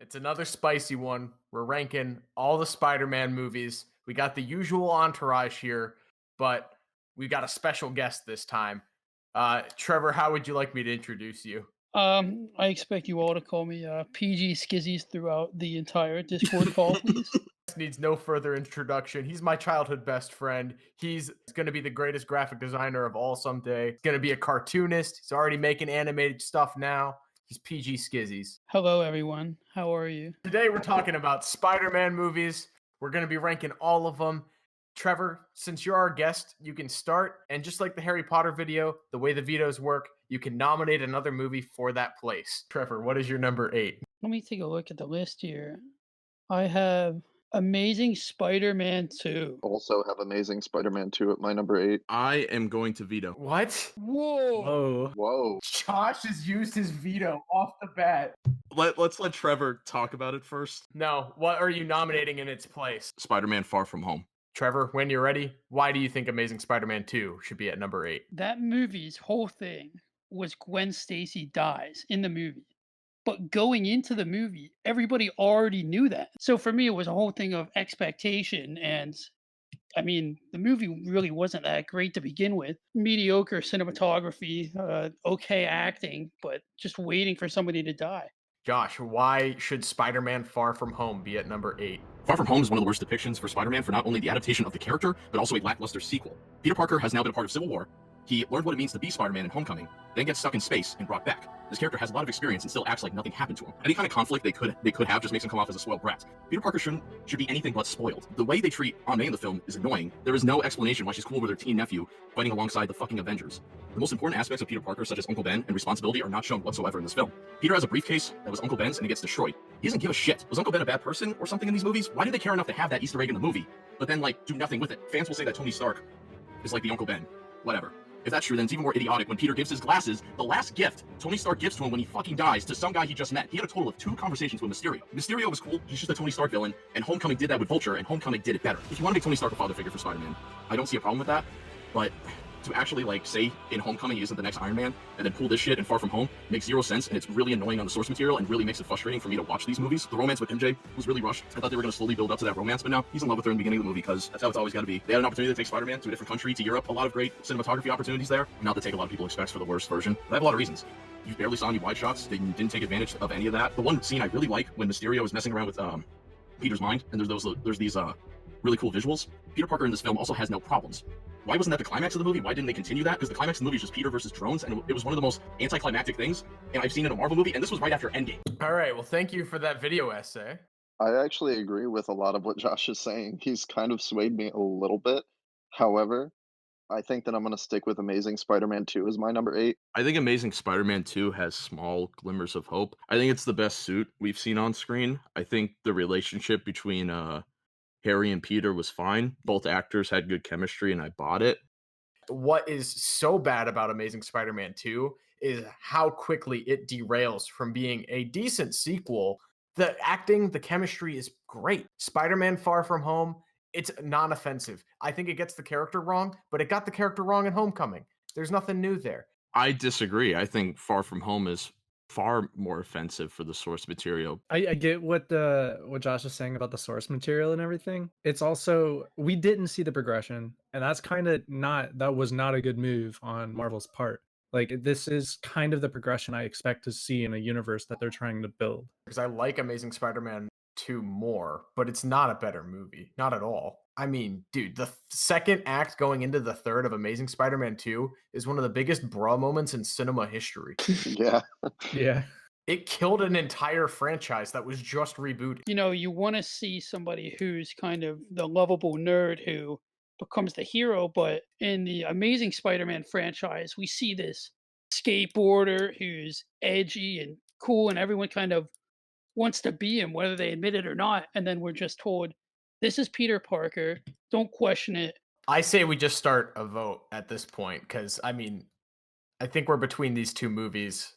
It's another spicy one. We're ranking all the Spider-Man movies. We got the usual entourage here, but we got a special guest this time. Trevor, how would you like me to introduce you? I expect you all to call me PGskizzEs throughout the entire Discord call, please. Needs no further introduction. He's my childhood best friend. He's going to be the greatest graphic designer of all someday. He's going to be a cartoonist. He's already making animated stuff now. He's PGskizzEs. Hello, everyone. How are you? Today we're talking about Spider-Man movies. We're going to be ranking all of them. Trevor, since you're our guest, you can start. And just like the Harry Potter video, the way the vetoes work, you can nominate another movie for that place. Trevor, what is your number 8? Let me take a look at the list here. I have Amazing Spider-Man 2. Also have Amazing Spider-Man 2 at my number 8. I am going to veto. What? Whoa. Whoa. Josh has used his veto off the bat. Let's let Trevor talk about it first. No, what are you nominating in its place? Spider-Man Far From Home. Trevor, when you're ready, why do you think Amazing Spider-Man 2 should be at number 8? That movie's whole thing was Gwen Stacy dies in the movie. But going into the movie, everybody already knew that. So for me, it was a whole thing of expectation. And I mean, the movie really wasn't that great to begin with. Mediocre cinematography, okay acting, but just waiting for somebody to die. Josh, why should Spider-Man Far From Home be at number 8? Far From Home is one of the worst depictions for Spider-Man for not only the adaptation of the character, but also a lackluster sequel. Peter Parker has now been a part of Civil War. He learned what it means to be Spider-Man in Homecoming, then gets stuck in space and brought back. This character has a lot of experience and still acts like nothing happened to him. Any kind of conflict they could have just makes him come off as a spoiled brat. Peter Parker should be anything but spoiled. The way they treat Aunt May in the film is annoying. There is no explanation why she's cool with her teen nephew fighting alongside the fucking Avengers. The most important aspects of Peter Parker, such as Uncle Ben and responsibility, are not shown whatsoever in this film. Peter has a briefcase that was Uncle Ben's and it gets destroyed. He doesn't give a shit. Was Uncle Ben a bad person or something in these movies? Why did they care enough to have that Easter egg in the movie, but then do nothing with it? Fans will say that Tony Stark is like the Uncle Ben. Whatever. If that's true, then it's even more idiotic when Peter gives his glasses, the last gift Tony Stark gives to him when he fucking dies, to some guy he just met. He had a total of 2 conversations with Mysterio. Mysterio was cool, he's just a Tony Stark villain, and Homecoming did that with Vulture, and Homecoming did it better. If you want to make Tony Stark a father figure for Spider-Man, I don't see a problem with that, but to actually say in Homecoming he isn't the next Iron Man, and then pull this shit in Far From Home makes 0 sense, and it's really annoying on the source material, and really makes it frustrating for me to watch these movies. The romance with MJ was really rushed. I thought they were going to slowly build up to that romance, but now he's in love with her in the beginning of the movie, because that's how it's always got to be. They had an opportunity to take Spider-Man to a different country, to Europe, a lot of great cinematography opportunities there, not to take a lot of people expect for the worst version. But I have a lot of reasons. You barely saw any wide shots, they didn't take advantage of any of that. The one scene I really like when Mysterio is messing around with Peter's mind, and there's these really cool visuals. Peter Parker in this film also has no problems. Why wasn't that the climax of the movie? Why didn't they continue that? Because the climax of the movie is just Peter versus drones, and it was one of the most anticlimactic things and I've seen in a Marvel movie, and this was right after Endgame. All right, well, thank you for that video essay. I actually agree with a lot of what Josh is saying. He's kind of swayed me a little bit. However, I think that I'm going to stick with Amazing Spider-Man 2 as my number 8. I think Amazing Spider-Man 2 has small glimmers of hope. I think it's the best suit we've seen on screen. I think the relationship between Harry and Peter was fine. Both actors had good chemistry, and I bought it. What is so bad about Amazing Spider-Man 2 is how quickly it derails from being a decent sequel. The acting, the chemistry is great. Spider-Man Far From Home, it's non-offensive. I think it gets the character wrong, but it got the character wrong in Homecoming. There's nothing new there. I disagree. I think Far From Home is far more offensive for the source material. I get what Josh is saying about the source material and everything. It's also, we didn't see the progression, and that was not a good move on Marvel's part. This is kind of the progression I expect to see in a universe that they're trying to build. Because I like Amazing Spider-Man 2 more, but it's not a better movie. Not at all. I mean, dude, the second act going into the third of Amazing Spider-Man 2 is one of the biggest bra moments in cinema history. Yeah. Yeah. It killed an entire franchise that was just rebooted. You know, you want to see somebody who's kind of the lovable nerd who becomes the hero, but in the Amazing Spider-Man franchise, we see this skateboarder who's edgy and cool, and everyone kind of wants to be him, whether they admit it or not. And then we're just told, this is Peter Parker. Don't question it. I say we just start a vote at this point, because, I mean, I think we're between these two movies,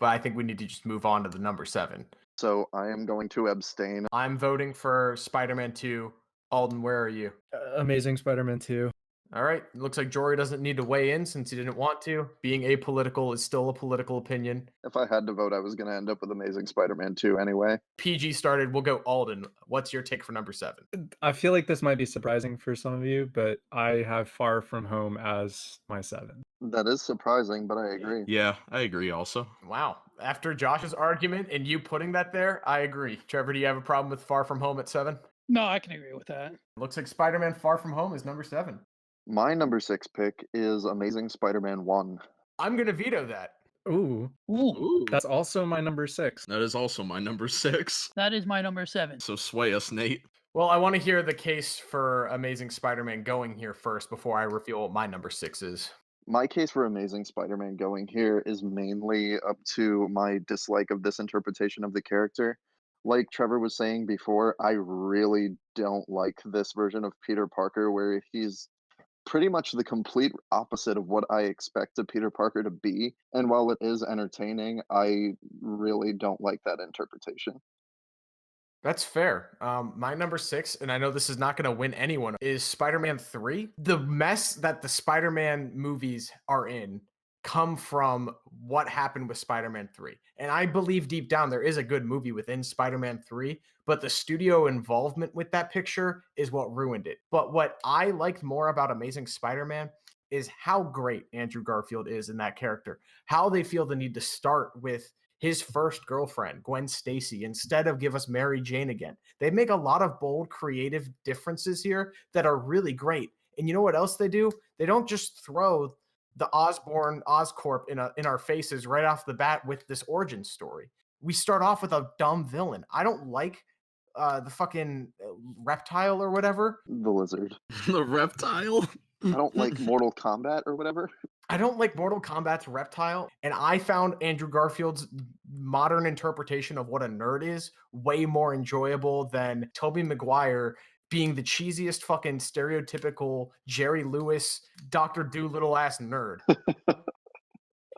but I think we need to just move on to the number 7. So I am going to abstain. I'm voting for Spider-Man 2. Alden, where are you? Amazing Spider-Man 2. All right. Looks like Jory doesn't need to weigh in since he didn't want to. Being apolitical is still a political opinion. If I had to vote, I was going to end up with Amazing Spider-Man 2 anyway. PG started. We'll go Alden. What's your take for number 7? I feel like this might be surprising for some of you, but I have Far From Home as my 7. That is surprising, but I agree. Yeah, I agree also. Wow. After Josh's argument and you putting that there, I agree. Trevor, do you have a problem with Far From Home at 7? No, I can agree with that. Looks like Spider-Man Far From Home is number 7. My number 6 pick is Amazing Spider-Man 1. I'm going to veto that. Ooh, Ooh, that's also my number 6. That is also my number 6. that is my number 7. So sway us, Nate. Well, I want to hear the case for Amazing Spider-Man going here first before I reveal what my number 6 is. My case for Amazing Spider-Man going here is mainly up to my dislike of this interpretation of the character. Like Trevor was saying before, I really don't like this version of Peter Parker where he's pretty much the complete opposite of what I expect a Peter Parker to be. And while it is entertaining, I really don't like that interpretation. That's fair. My number 6, and I know this is not going to win anyone, is Spider-Man 3. The mess that the Spider-Man movies are in come from what happened with Spider-Man 3. And I believe deep down there is a good movie within Spider-Man 3, but the studio involvement with that picture is what ruined it. But what I liked more about Amazing Spider-Man is how great Andrew Garfield is in that character, how they feel the need to start with his first girlfriend, Gwen Stacy, instead of give us Mary Jane again. They make a lot of bold, creative differences here that are really great. And you know what else they do? They don't just throw the Oscorp in our faces right off the bat with this origin story. We start off with a dumb villain. I don't like the fucking reptile or whatever. The lizard. The reptile? I don't like Mortal Kombat or whatever. I don't like Mortal Kombat's reptile, and I found Andrew Garfield's modern interpretation of what a nerd is way more enjoyable than Tobey Maguire being the cheesiest fucking stereotypical Jerry Lewis, Dr. Dolittle ass nerd.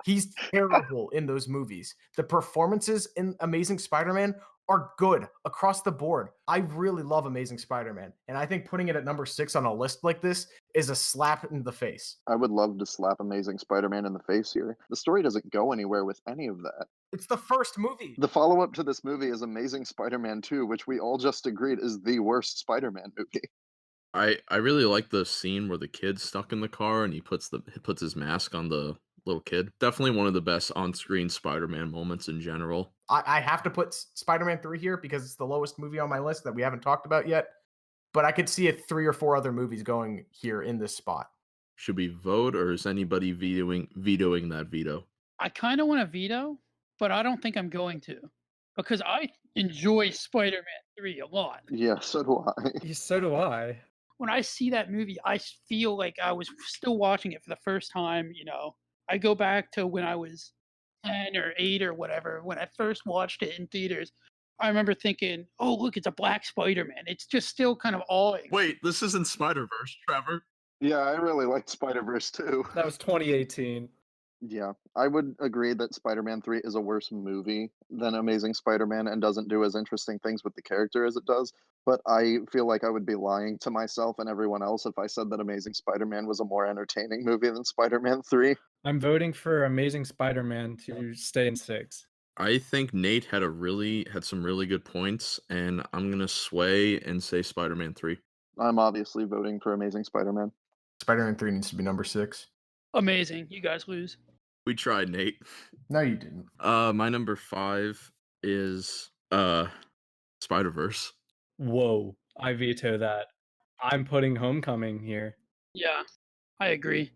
He's terrible in those movies. The performances in Amazing Spider-Man are good across the board. I really love Amazing Spider-Man, and I think putting it at number 6 on a list like this is a slap in the face. I would love to slap Amazing Spider-Man in the face here. The story doesn't go anywhere with any of that. It's the first movie. The follow-up to this movie is Amazing Spider-Man 2, which we all just agreed is the worst Spider-Man movie. I really like the scene where the kid's stuck in the car and he puts his mask on the little kid. Definitely one of the best on-screen Spider-Man moments in general. I have to put Spider-Man 3 here because it's the lowest movie on my list that we haven't talked about yet. But I could see 3 or 4 other movies going here in this spot. Should we vote, or is anybody vetoing that veto? I kind of want to veto, but I don't think I'm going to because I enjoy Spider-Man 3 a lot. Yeah, so do I. So do I. When I see that movie, I feel like I was still watching it for the first time. You know, I go back to when I was 10 or 8 or whatever, when I first watched it in theaters. I remember thinking, oh, look, it's a black Spider-Man. It's just still kind of awing. Wait, this isn't Spider-Verse, Trevor. Yeah, I really liked Spider-Verse too. That was 2018. Yeah, I would agree that Spider-Man 3 is a worse movie than Amazing Spider-Man and doesn't do as interesting things with the character as it does. But I feel like I would be lying to myself and everyone else if I said that Amazing Spider-Man was a more entertaining movie than Spider-Man 3. I'm voting for Amazing Spider-Man to stay in 6. I think Nate had some really good points, and I'm gonna sway and say Spider-Man 3. I'm obviously voting for Amazing Spider-Man. Spider-Man 3 needs to be number 6. Amazing. You guys lose. We tried, Nate. No, you didn't. My number 5 is Spider-Verse. Whoa, I veto that. I'm putting Homecoming here. Yeah, I agree.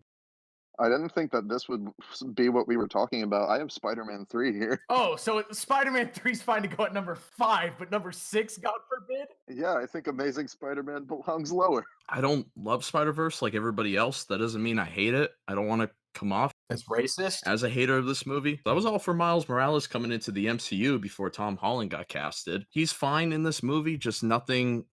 I didn't think that this would be what we were talking about. I have Spider-Man 3 here. Oh, so Spider-Man 3 is fine to go at number 5, but number 6, God forbid? Yeah, I think Amazing Spider-Man belongs lower. I don't love Spider-Verse like everybody else. That doesn't mean I hate it. I don't want to come off It's racist. as a hater of this movie. That was all for Miles Morales coming into the MCU before Tom Holland got casted. He's fine in this movie, just nothing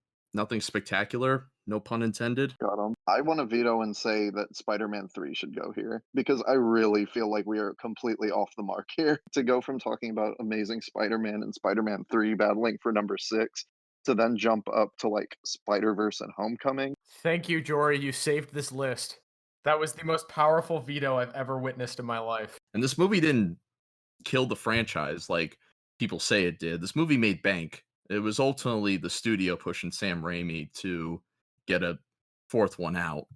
spectacular. No pun intended. Got him. I want to veto and say that Spider-Man 3 should go here because I really feel like we are completely off the mark here. To go from talking about Amazing Spider-Man and Spider-Man 3 battling for number 6 to then jump up to like Spider-Verse and Homecoming. Thank you, Jory. You saved this list. That was the most powerful veto I've ever witnessed in my life. And this movie didn't kill the franchise like people say it did. This movie made bank. It was ultimately the studio pushing Sam Raimi to get a fourth one out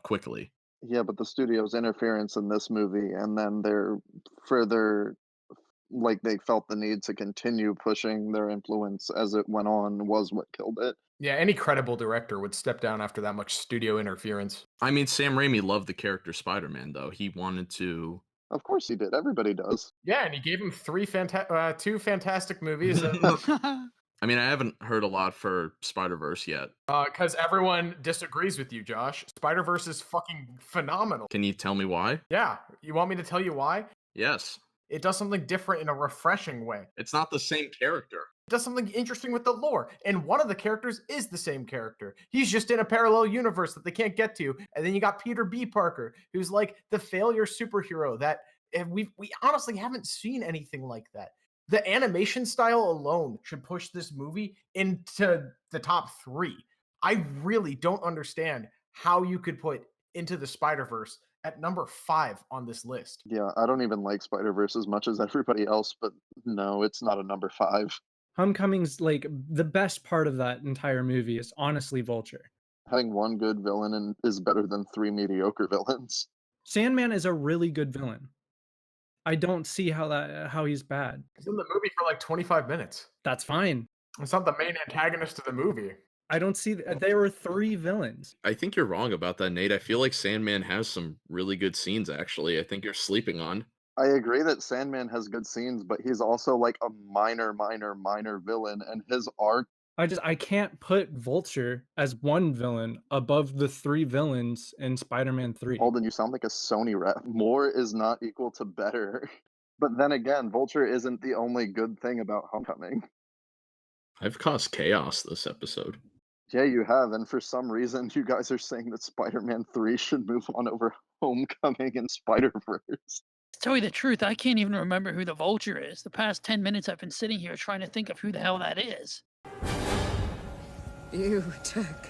quickly. Yeah, but the studio's interference in this movie, and then their further, like they felt the need to continue pushing their influence as it went on, was what killed it. Yeah, any credible director would step down after that much studio interference. I mean, Sam Raimi loved the character Spider-Man, though. He wanted to... Of course he did. Everybody does. Yeah, and he gave him two fantastic movies. I mean, I haven't heard a lot for Spider-Verse yet. Because everyone disagrees with you, Josh. Spider-Verse is fucking phenomenal. Can you tell me why? Yeah, you want me to tell you why? Yes. It does something different in a refreshing way. It's not the same character. It does something interesting with the lore, and one of the characters is the same character. He's just in a parallel universe that they can't get to. And then you got Peter B. Parker, who's like the failure superhero that we honestly haven't seen anything like that. The animation style alone should push this movie into the top 3. I really don't understand how you could put Into the Spider-Verse at number 5 on this list. Yeah, I don't even like Spider-Verse as much as everybody else, but no, it's not a number 5. Homecoming's like the best part of that entire movie is honestly Vulture. Having one good villain is better than 3 mediocre villains. Sandman is a really good villain. I don't see how he's bad. He's in the movie for like 25 minutes. That's fine. It's not the main antagonist of the movie. I don't see there were 3 villains. I think you're wrong about that, Nate. I feel like Sandman has some really good scenes, actually. I think you're sleeping on. I agree that Sandman has good scenes, but he's also like a minor villain, and his arc... I can't put Vulture as one villain above the 3 villains in Spider-Man 3. Alden, you sound like a Sony rep. More is not equal to better. But then again, Vulture isn't the only good thing about Homecoming. I've caused chaos this episode. Yeah, you have, and for some reason, you guys are saying that Spider-Man 3 should move on over Homecoming and Spider-Verse. To tell you the truth, I can't even remember who the Vulture is. The past 10 minutes I've been sitting here trying to think of who the hell that is. You took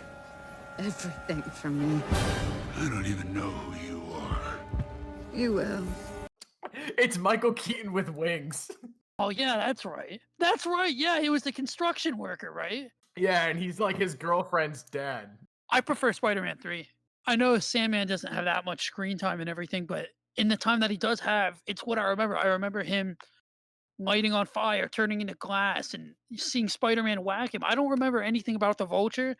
everything from me. I don't even know who you are. You will. It's Michael Keaton with wings. Oh, yeah, that's right. That's right. Yeah, he was the construction worker, right? Yeah, and he's like his girlfriend's dad. I prefer Spider-Man 3. I know Sandman doesn't have that much screen time and everything, but in the time that he does have, it's what I remember. I remember him lighting on fire, turning into glass, and seeing Spider-Man whack him. I don't remember anything about the Vulture.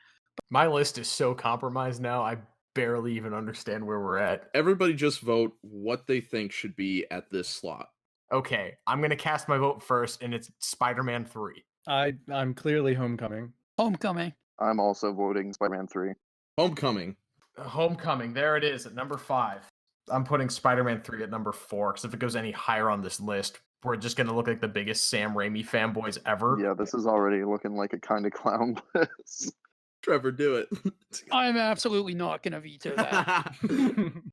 My list is so compromised now, I barely even understand where we're at. Everybody just vote what they think should be at this slot. Okay, I'm going to cast my vote first, and it's Spider-Man 3. I'm clearly Homecoming. Homecoming. I'm also voting Spider-Man 3. Homecoming. Homecoming, there it is at number 5. I'm putting Spider-Man 3 at number 4, because if it goes any higher on this list, we're just going to look like the biggest Sam Raimi fanboys ever. Yeah, this is already looking like a kind of clown list. Trevor, do it. I'm absolutely not going to veto that.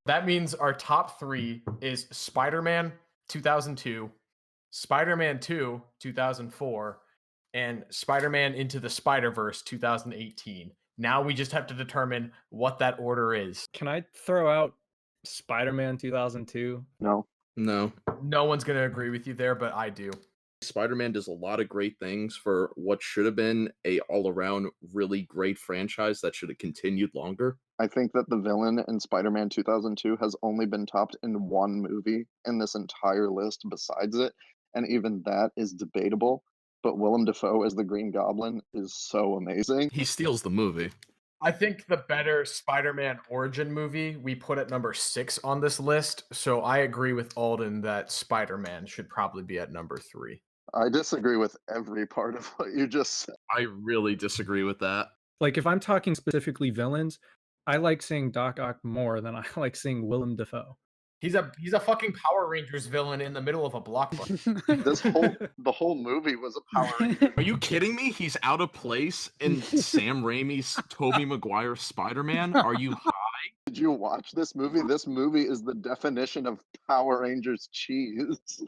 That means our top 3 is Spider-Man 2002, Spider-Man 2 2004, and Spider-Man Into the Spider-Verse 2018. Now we just have to determine what that order is. Can I throw out Spider-Man 2002? No. No. No one's going to agree with you there, but I do. Spider-Man does a lot of great things for what should have been a all-around really great franchise that should have continued longer. I think that the villain in Spider-Man 2002 has only been topped in one movie in this entire list besides it, and even that is debatable. But Willem Dafoe as the Green Goblin is so amazing. He steals the movie. I think the better Spider-Man origin movie we put at number 6 on this list, so I agree with Alden that Spider-Man should probably be at number 3. I disagree with every part of what you just said. I really disagree with that. Like, if I'm talking specifically villains, I like seeing Doc Ock more than I like seeing Willem Dafoe. He's a fucking Power Rangers villain in the middle of a blockbuster. The whole movie was a Power Ranger. Are you kidding me? He's out of place in Sam Raimi's Tobey Maguire Spider-Man? Are you high? Did you watch this movie? This movie is the definition of Power Rangers cheese.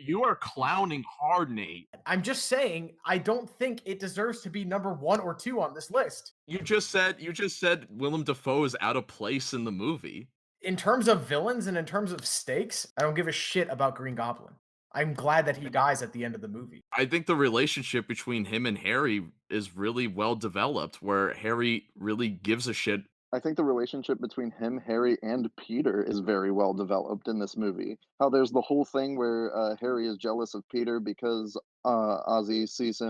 You are clowning hard, Nate. I'm just saying, I don't think it deserves to be number 1 or 2 on this list. You just said Willem Dafoe is out of place in the movie. In terms of villains and in terms of stakes, I don't give a shit about Green Goblin. I'm glad that he dies at the end of the movie. I think the relationship between him and Harry is really well developed, where Harry really gives a shit. I think the relationship between him, Harry, and Peter is very well developed in this movie. How there's the whole thing where Harry is jealous of Peter because Ozzy sees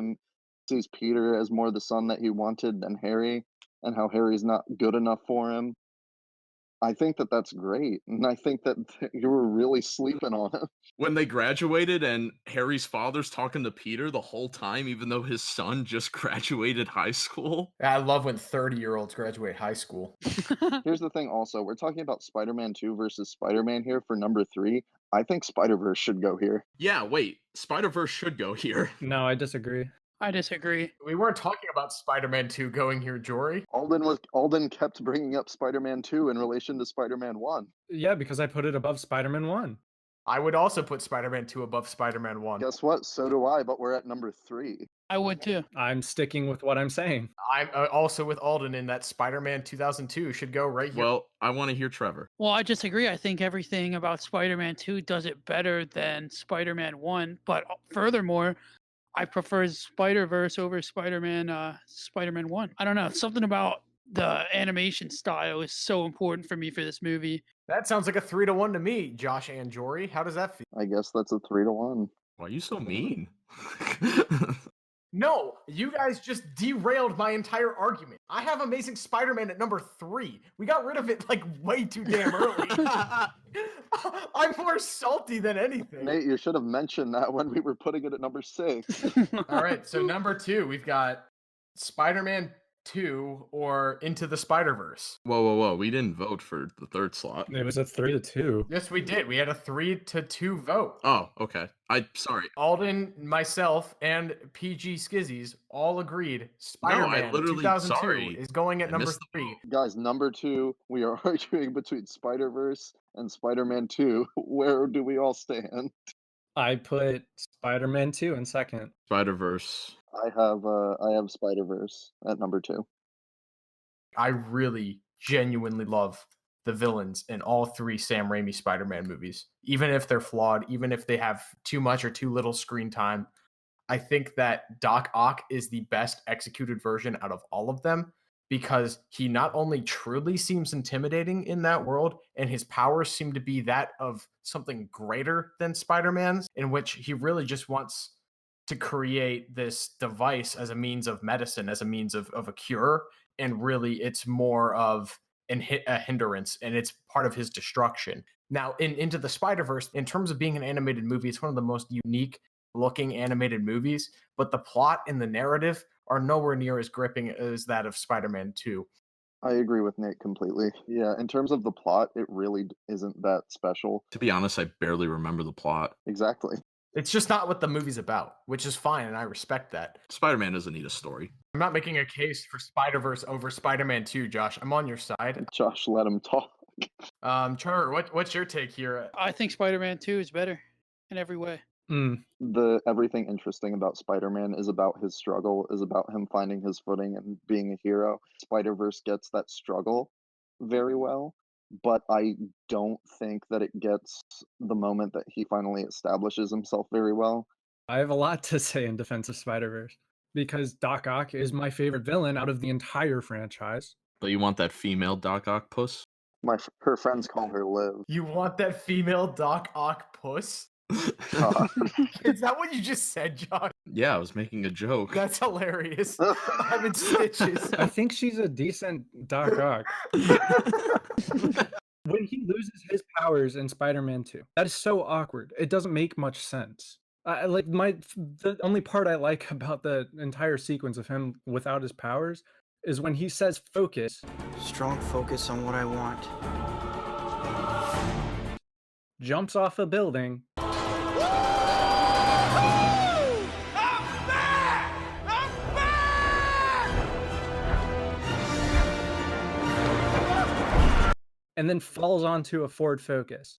Peter as more the son that he wanted than Harry, and how Harry's not good enough for him. I think that that's great, and I think that you were really sleeping on it. When they graduated and Harry's father's talking to Peter the whole time, even though his son just graduated high school. I love when 30-year-olds graduate high school. Here's the thing also, we're talking about Spider-Man 2 versus Spider-Man here for number 3. I think Spider-Verse should go here. Yeah, wait, Spider-Verse should go here. No, I disagree. I disagree. We weren't talking about Spider-Man 2 going here, Jory. Alden kept bringing up Spider-Man 2 in relation to Spider-Man 1. Yeah, because I put it above Spider-Man 1. I would also put Spider-Man 2 above Spider-Man 1. Guess what? So do I, but we're at number 3. I would too. I'm sticking with what I'm saying. I'm also with Alden in that Spider-Man 2002 should go right here. Well, I want to hear Trevor. Well, I disagree. I think everything about Spider-Man 2 does it better than Spider-Man 1. But furthermore, I prefer Spider-Verse over Spider-Man 1. I don't know. Something about the animation style is so important for me for this movie. That sounds like a 3-1 to me, Josh and Jory. How does that feel? I guess that's a 3-1. Why are you so mean? No, you guys just derailed my entire argument. I have Amazing Spider-Man at number 3. We got rid of it like way too damn early. I'm more salty than anything. Nate, you should have mentioned that when we were putting it at number 6. All right, so number 2, we've got Spider-Man 2 or Into the Spider-Verse. Whoa. We didn't vote for the third slot. It was a 3-2. Yes, we did. We had a 3-2 vote. Oh, okay. Sorry. Alden, myself, and PGskizzEs all agreed Spider-Man 2002 is going at number 3. Guys, number 2, we are arguing between Spider-Verse and Spider-Man 2. Where do we all stand? I put Spider-Man 2 in second. Spider-Verse. I have Spider-Verse at number 2. I really genuinely love the villains in all 3 Sam Raimi Spider-Man movies. Even if they're flawed, even if they have too much or too little screen time, I think that Doc Ock is the best executed version out of all of them because he not only truly seems intimidating in that world, and his powers seem to be that of something greater than Spider-Man's, in which he really just wants to create this device as a means of medicine, as a means of a cure, and really it's more of a hindrance, and it's part of his destruction. Now, Into the Spider-Verse, in terms of being an animated movie, it's one of the most unique looking animated movies, but the plot and the narrative are nowhere near as gripping as that of Spider-Man 2. I agree with Nate completely. Yeah, in terms of the plot, it really isn't that special. To be honest, I barely remember the plot. Exactly. It's just not what the movie's about, which is fine, and I respect that. Spider-Man doesn't need a story. I'm not making a case for Spider-Verse over Spider-Man 2, Josh. I'm on your side. Josh, let him talk. Trevor, what's your take here? I think Spider-Man 2 is better in every way. Everything interesting about Spider-Man is about his struggle, is about him finding his footing and being a hero. Spider-Verse gets that struggle very well, but I don't think that it gets the moment that he finally establishes himself very well. I have a lot to say in defense of Spider-Verse, because Doc Ock is my favorite villain out of the entire franchise. But you want that female Doc Ock puss? Her friends call her Liv. You want that female Doc Ock puss? Is that what you just said, Josh? Yeah, I was making a joke. That's hilarious. I'm in stitches. I think she's a decent Doc Ock. When he loses his powers in Spider-Man 2, that is so awkward. It doesn't make much sense. The only part I like about the entire sequence of him without his powers is when he says focus. Strong focus on what I want. Jumps off a building. And then falls onto a Ford Focus.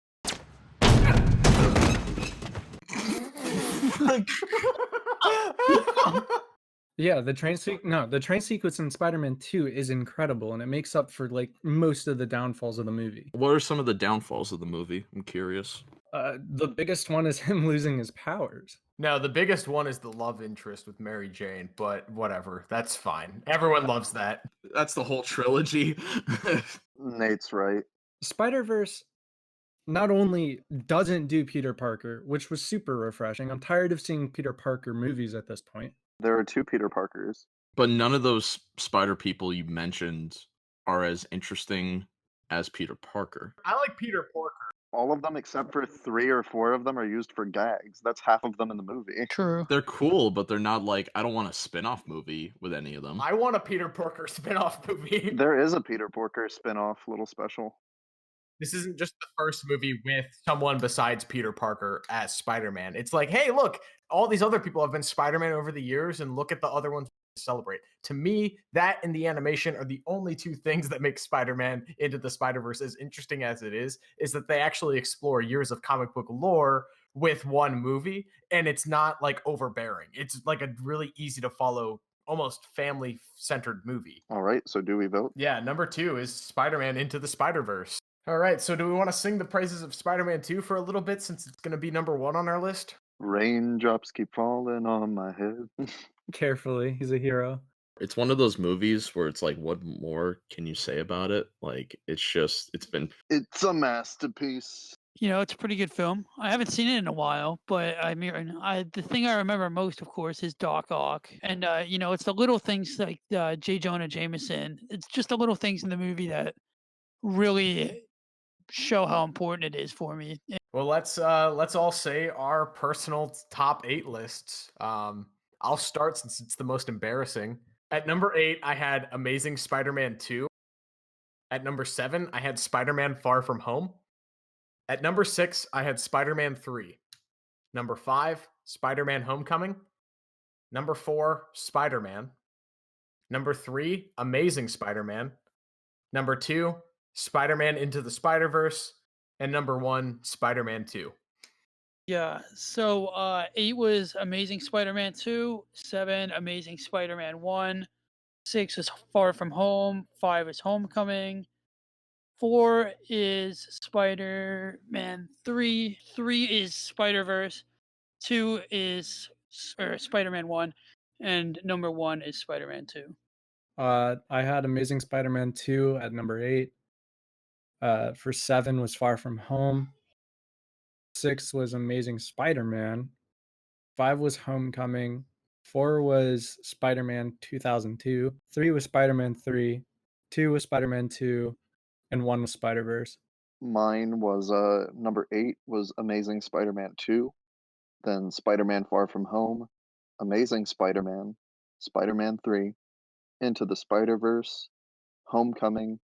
Yeah, the train sequence in Spider-Man 2 is incredible, and it makes up for like most of the downfalls of the movie. What are some of the downfalls of the movie? I'm curious. The biggest one is him losing his powers. No, the biggest one is the love interest with Mary Jane, but whatever. That's fine. Everyone loves that. That's the whole trilogy. Nate's right. Spider-Verse not only doesn't do Peter Parker, which was super refreshing. I'm tired of seeing Peter Parker movies at this point. There are 2 Peter Parkers. But none of those spider people you mentioned are as interesting as Peter Parker. I like Peter Parker. All of them except for 3 or 4 of them are used for gags. That's half of them in the movie. True. They're cool, but they're not like, I don't want a spin-off movie with any of them. I want a Peter Parker spin-off movie. There is a Peter Parker spin-off little special. This isn't just the first movie with someone besides Peter Parker as Spider-Man. It's like, hey, look, all these other people have been Spider-Man over the years, and look at the other ones to celebrate. To me, that and the animation are the only 2 things that make Spider-Man Into the Spider-Verse as interesting as it is that they actually explore years of comic book lore with one movie, and it's not like overbearing. It's like a really easy to follow, almost family-centered movie. All right, so do we vote? Yeah, number 2 is Spider-Man Into the Spider-Verse. All right, so do we want to sing the praises of Spider-Man 2 for a little bit since it's going to be number 1 on our list? Raindrops keep falling on my head. Carefully, he's a hero. It's one of those movies where it's like, what more can you say about it? Like, it's been... It's a masterpiece. You know, it's a pretty good film. I haven't seen it in a while, but I mean, the thing I remember most, of course, is Doc Ock. And, you know, it's the little things like J. Jonah Jameson. It's just the little things in the movie that really show how important it is for me. Well, let's all say our personal top 8 lists. I'll start since it's the most embarrassing. At number 8, I had Amazing Spider-Man 2. At number 7, I had Spider-Man Far From Home. At number 6, I had Spider-Man 3. Number 5, Spider-Man Homecoming. Number 4, Spider-Man. Number 3, Amazing Spider-Man. Number 2, Spider-Man Into the Spider-Verse. And number 1, Spider-Man 2. Yeah, so 8 was Amazing Spider-Man 2, 7, Amazing Spider-Man 1, 6 is Far From Home, 5 is Homecoming, 4 is Spider-Man 3, 3 is Spider-Verse, 2 is Spider-Man 1, and number 1 is Spider-Man 2. I had Amazing Spider-Man 2 at number 8. For 7 was Far From Home. 6 was Amazing Spider-Man. 5 was Homecoming. 4 was Spider-Man 2002. 3 was Spider-Man 3. 2 was Spider-Man 2. And 1 was Spider-Verse. Mine was number 8 was Amazing Spider-Man 2. Then Spider-Man Far From Home. Amazing Spider-Man. Spider-Man 3. Into the Spider-Verse. Homecoming.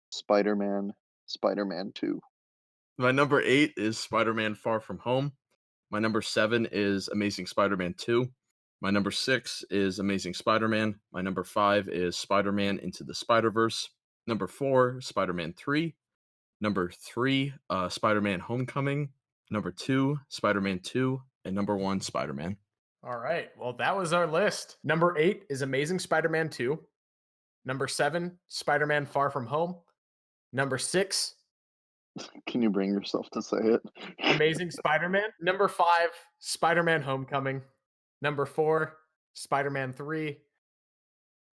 Spider-Man. Spider-Man 2. My number 8 is Spider-Man Far From Home. My number 7 is Amazing Spider-Man 2. My number 6 is Amazing Spider-Man. My number 5 is Spider-Man Into the Spider-Verse. Number 4, Spider-Man 3. Number 3, Spider-Man Homecoming. Number 2, Spider-Man 2. And number 1, Spider-Man. All right. Well, that was our list. Number 8 is Amazing Spider-Man 2. Number 7, Spider-Man Far From Home. Number 6, Can you bring yourself to say it? Amazing Spider-Man. Number 5, Spider-Man Homecoming. Number 4, Spider-Man 3.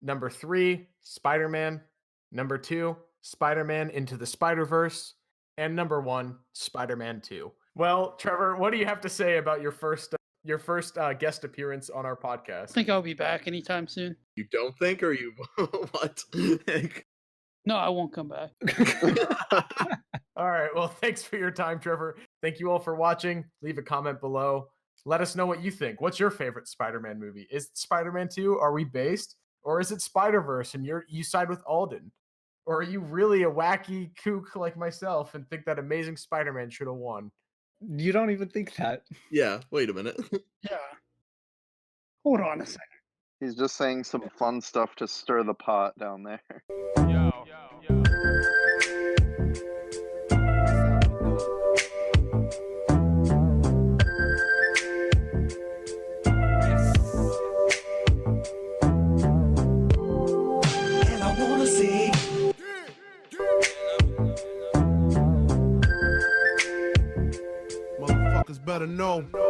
Number 3, Spider-Man. Number 2, Spider-Man Into the Spider-Verse. And number 1, Spider-Man 2. Well, Trevor, what do you have to say about your first guest appearance on our podcast? I think I'll be back anytime soon. You don't think, or you what? No, I won't come back. All right. Well, thanks for your time, Trevor. Thank you all for watching. Leave a comment below. Let us know what you think. What's your favorite Spider-Man movie? Is it Spider-Man 2? Are we based? Or is it Spider-Verse and you side with Alden? Or are you really a wacky kook like myself and think that Amazing Spider-Man should have won? You don't even think that. Yeah, wait a minute. Yeah. Hold on a second. He's just saying some fun stuff to stir the pot down there. know.